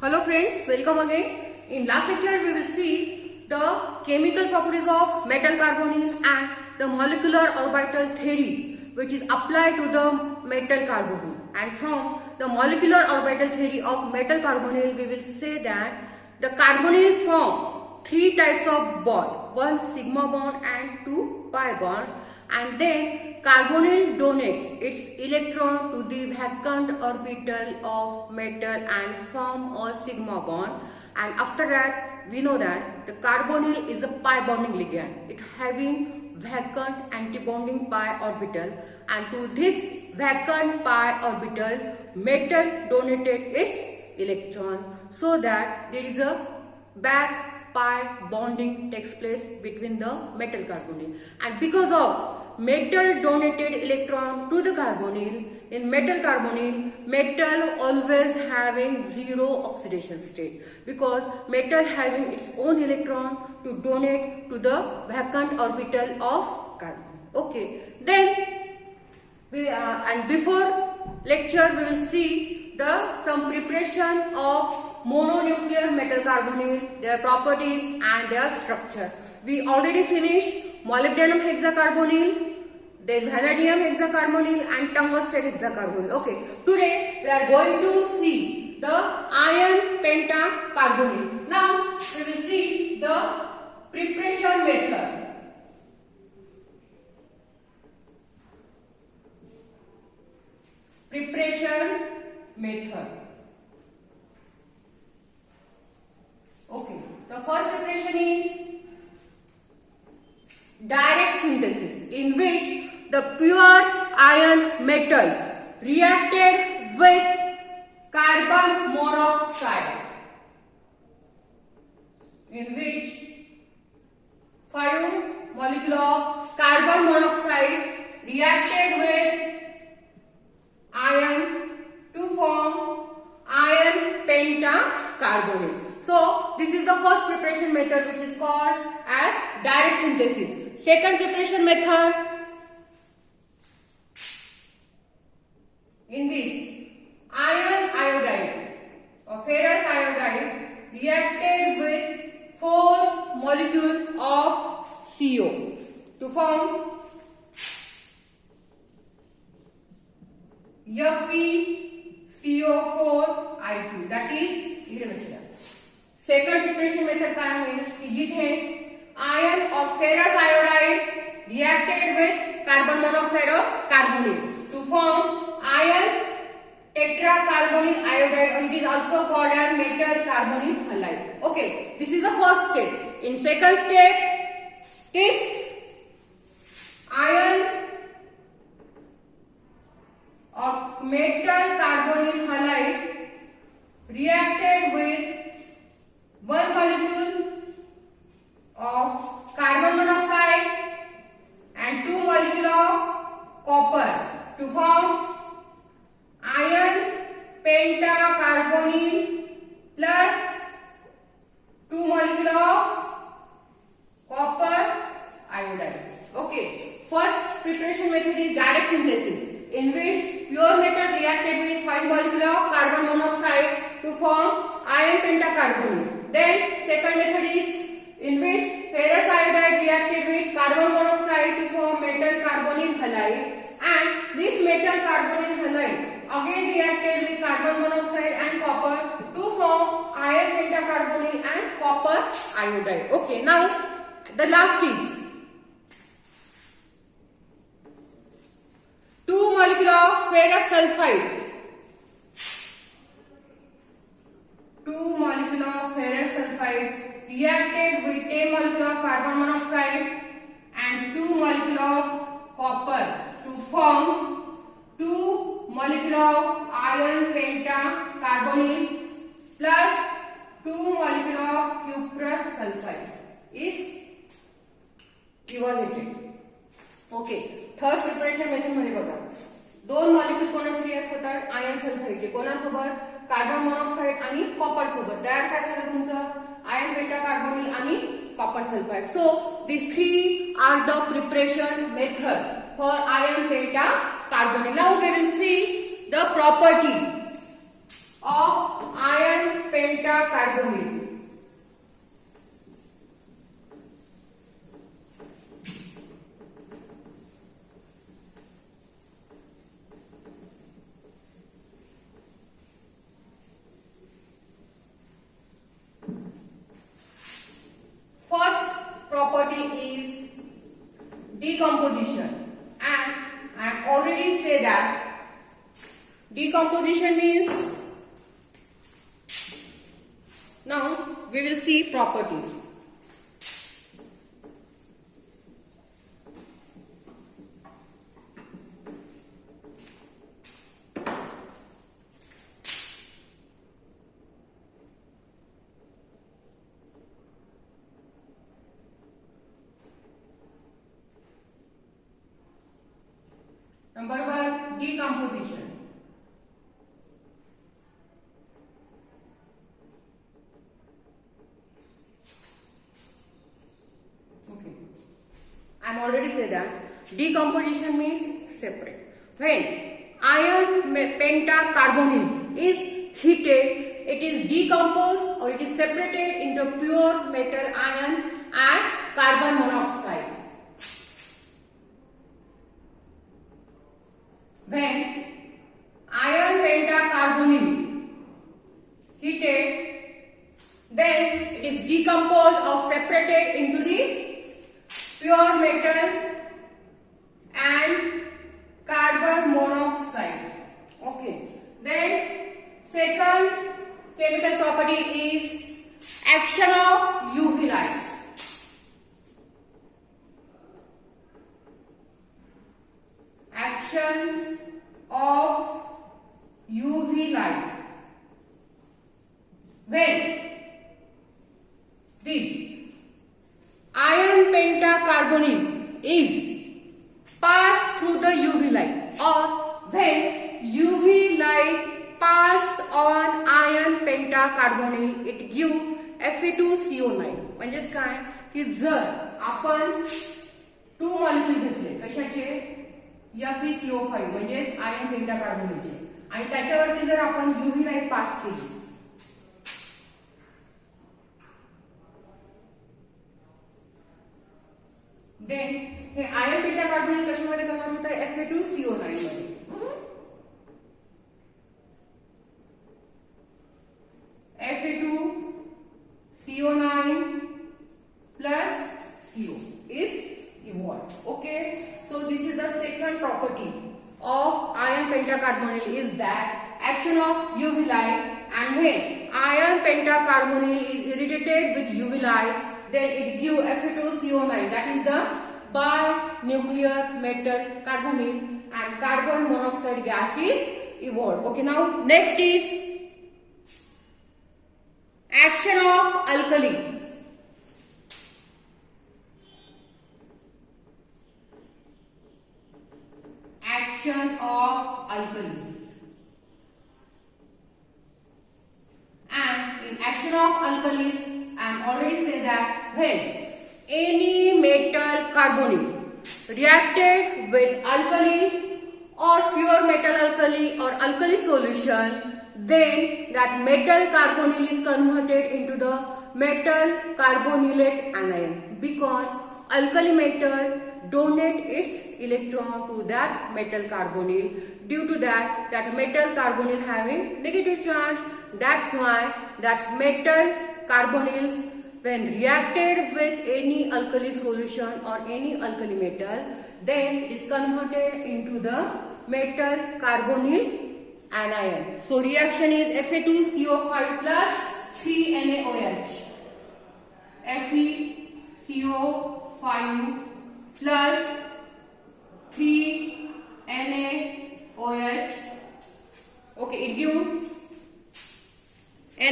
Hello friends, welcome again. In last lecture we will see the chemical properties of metal carbonyl and the molecular orbital theory which is applied to the metal carbonyl. And from the molecular orbital theory of metal carbonyl we will say that the carbonyl form three types of bond, one sigma bond and two pi bond, and then carbonyl donates its electron to the vacant orbital of metal and form a sigma bond, and after that we know that the carbonyl is a pi bonding ligand, it having vacant antibonding pi orbital, and to this vacant pi orbital metal donated its electron, so that there is a back pi bonding takes place between the metal carbonyl. And because of metal donated electron to the carbonyl, in metal carbonyl, metal always having zero oxidation state, because metal having its own electron to donate to the vacant orbital of carbon. Okay, then and before lecture we will see some preparation of mononuclear metal carbonyl, their properties and their structure. We already finished molybdenum hexacarbonyl, then vanadium hexacarbonyl and tungsten hexacarbonyl. Okay, today we are going to see the iron pentacarbonyl. Now we will see the preparation method. Preparation method. Okay, the first preparation is direct synthesis, in which the pure iron metal reacted with carbon monoxide, in which 5 molecule of carbon monoxide reacted with iron to form iron pentacarbonyl. So this is the first preparation method which is called as direct synthesis. Second preparation method, in this iron iodide or ferrous iodide reacted with 4 molecules of CO to form FeCO4I2, that is irreversible. Second preparation method काय आहे की जिथे ion और ferrous iodide reacted with carbon monoxide of carbonyl to form iron tetracarbonyl iodide, and it is also called as metal carbonyl halide. Okay, this is the first step. In second step, this iron of metal carbonyl halide reacted with 1 molecule of carbon monoxide and 2 molecule of copper to form iron pentacarbonyl plus 2 molecule of copper iodide. Okay, first preparation method is direct synthesis, in which pure metal reacted with 5 molecule of carbon monoxide to form iron pentacarbonyl. Then second method is in which ferrous iodide reacted with carbon monoxide to form metal carbonyl halide, and this metal carbonyl halide again reacted with carbon monoxide and copper to form iron pentacarbonyl and copper iodide. Okay, now the last is 2 molecule of ferrous sulfide. 2 molecule of ferrous sulfide reacted with 10 molecule of carbon monoxide and 2 molecule of copper to form 2 molecule of iron pentacarbonyl plus 2 molecule of cuprous sulfide is evaluated. Okay, third preparation method मध्ये बघा 2 molecule कोणाचे react होतात ion सल्फाइडचे, कोणासोबत carbon monoxide आणि copper सोबत. तयार काय झालं तुमचं आयन पेंटाकार्बोनिल आणि copper sulphide. So this 3 are the preparation method for iron pentacarbonyl. Now we will see the property of iron pentacarbonyl. pentacarbonyl. First property is decomposition, and I already say that decomposition means, now we will see properties. Number one, decomposition. Okay, I'm already said that decomposition means separate. When iron pentacarbonyl is heated, it is decomposed or it is separated into pure metal ion and carbon monoxide. When iron pentacarbonyl heated, then it is decomposed or separated into the pure metal and carbon monoxide. Okay. Then second chemical property is action of UV light. Action of UV light. When this iron pentacarbonyl is passed through the UV light, or when UV light pass on iron pentacarbonyl, it give Fe2CO9. म्हणजेच काय की जर आपण 2 molecule घेतले कशाचे FeCO5 म्हणजेच ion पेंटाकार्बोनेटचे आणि त्याच्यावरती जर आपण UV लाईट पास केली, देन हे आयन पेंटाकार्बोनेट कशामध्ये कन्वर्ट होतं Fe2CO9 मध्ये. Fe2CO9 plus CO is evolved. Okay, so this is the second property of iron pentacarbonyl is that action of UV light, and when iron pentacarbonyl is irritated with UV light, then it gives Fe2CO9, that is the binuclear metal carbonyl, and carbon monoxide gas is evolved. Okay, now next is action of alkali. Action of alkalis. And in action of alkalis, I am already say that when any metal carbonyl reacted with alkali or pure metal alkali or alkali solution, then that metal carbonyl is converted into the metal carbonylate anion, because alkali metal donate its electron to that metal carbonyl. Due to that, that metal carbonyl having negative charge. That's why that metal carbonyls, when reacted with any alkali solution or any alkali metal, then it is converted into the metal carbonyl anion. So reaction is Fe2CO5 plus 3NaOH. FeCO5 plus 3NaOH. Okay, it gives Na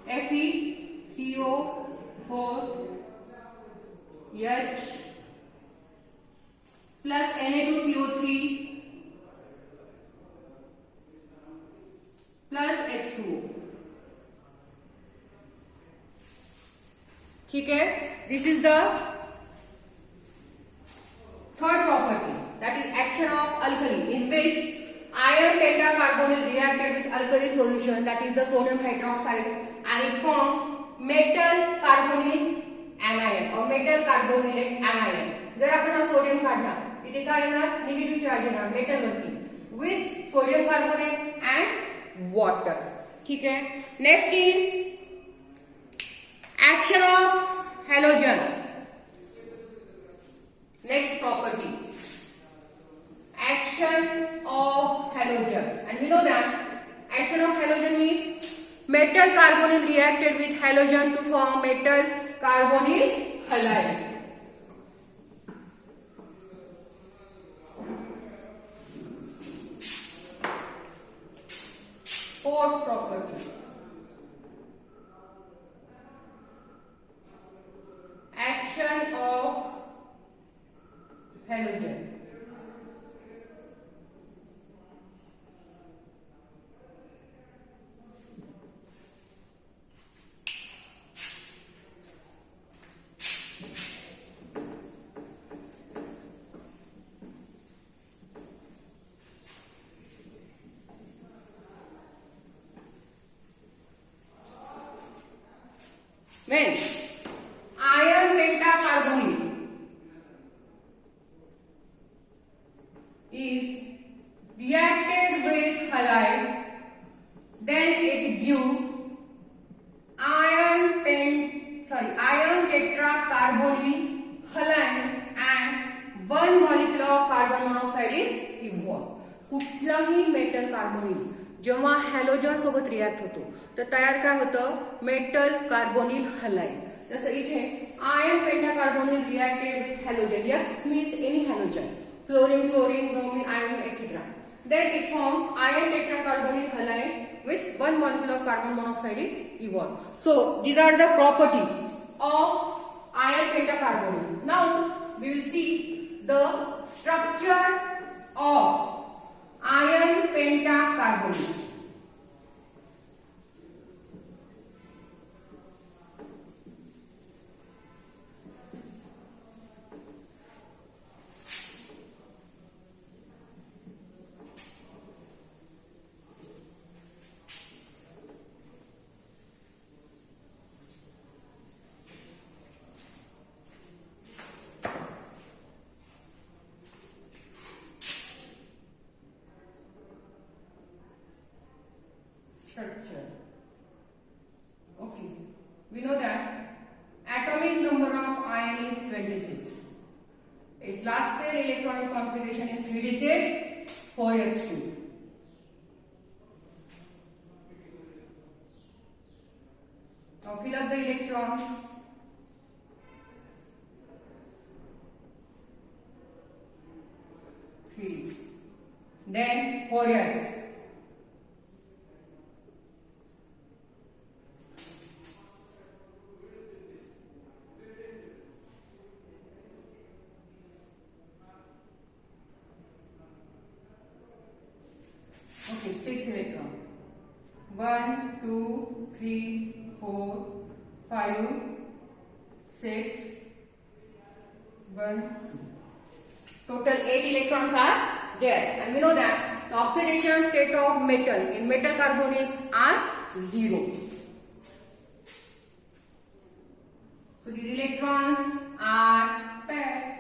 FeCO4H plus Na2CO3 plus H2O. ठीक है, this is the third property, that is action of alkali, in which iron pentacarbonyl reacted with alkali solution, that is the sodium hydroxide, and it form metal carbonyl anion or metal carbonyl anion. जर आपण हा sodium काढला इथे काय येणार negative charge येणार metal वरती with sodium carbonate and water. ठीक आहे. Next is action of halogen. Next property action of halogen, and we know that action of halogen means metal carbonyl reacted with halogen to form metal carbonyl halide. Fourth property, action of halogen. When iron pentacarbonyl is reacted with halide, then it gives iron tetracarbonyl halide and one molecule of carbon monoxide is evolved. कुठलाही metal carbonyl जेव्हा halogen सोबत react होतो तर तयार काय होतं metal carbonyl halide. जसं इथे iron pentacarbonyl reacted with halogen. X means any halogen, fluorine, chlorine, bromine, iron etcetera. Then it forms iron tetracarbonyl halide with one molecule of carbon monoxide is evolved. So these are the properties of iron pentacarbonyl. Now we will see the structure of iron pentacarbonyl. Structure. Okay, we know that atomic number of iron is 26. Its last cell electronic configuration is 3d6 4s2. Now fill up the electrons. Then 4s. Okay, 6 electron. 1, 2, 3, 4, 5, 6, 1. Total 8 electrons are there, and we know that the oxidation state of metal in metal carbonyls are 0. So these electrons are paired.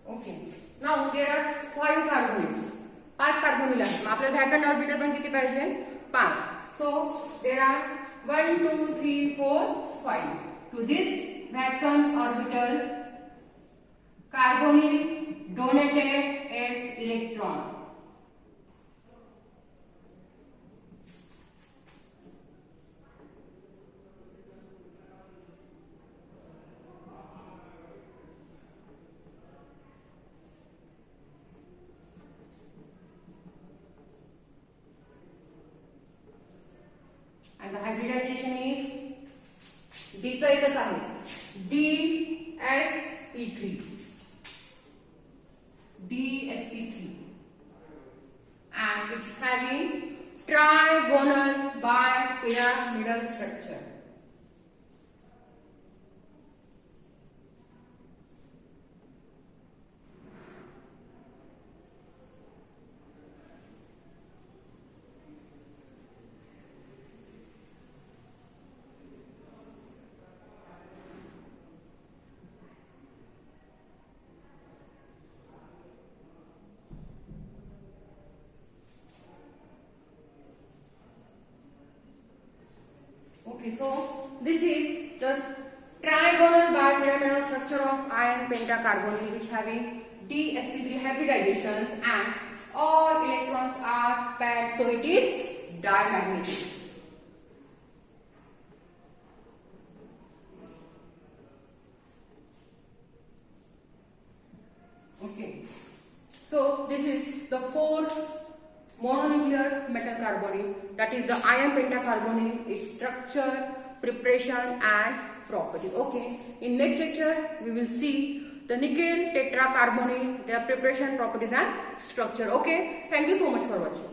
Okay. Now there are 5 carbonyls. 5 carbonyl आहेत. मग आपल्याला vacant orbital पण किती पाहिजे? 5. So there are 1, 2, 3, 4, 5. To this vacant orbital, carbonyl donated its electron. हिचं एकच आहे DsP3 and it's having trigonal bipyramidal structure. Okay, so this is the trigonal bipyramidal structure of iron pentacarbonyl which having DsP3 hybridizations and all electrons are paired, so it is dimagnetic. Okay, so this is the fourth mononuclear metal carbonyl, that is the iron pentacarbonyl, its structure, preparation and property. Okay, in next lecture we will see the nickel tetracarbonyl, their preparation, properties and structure. Okay, thank you so much for watching.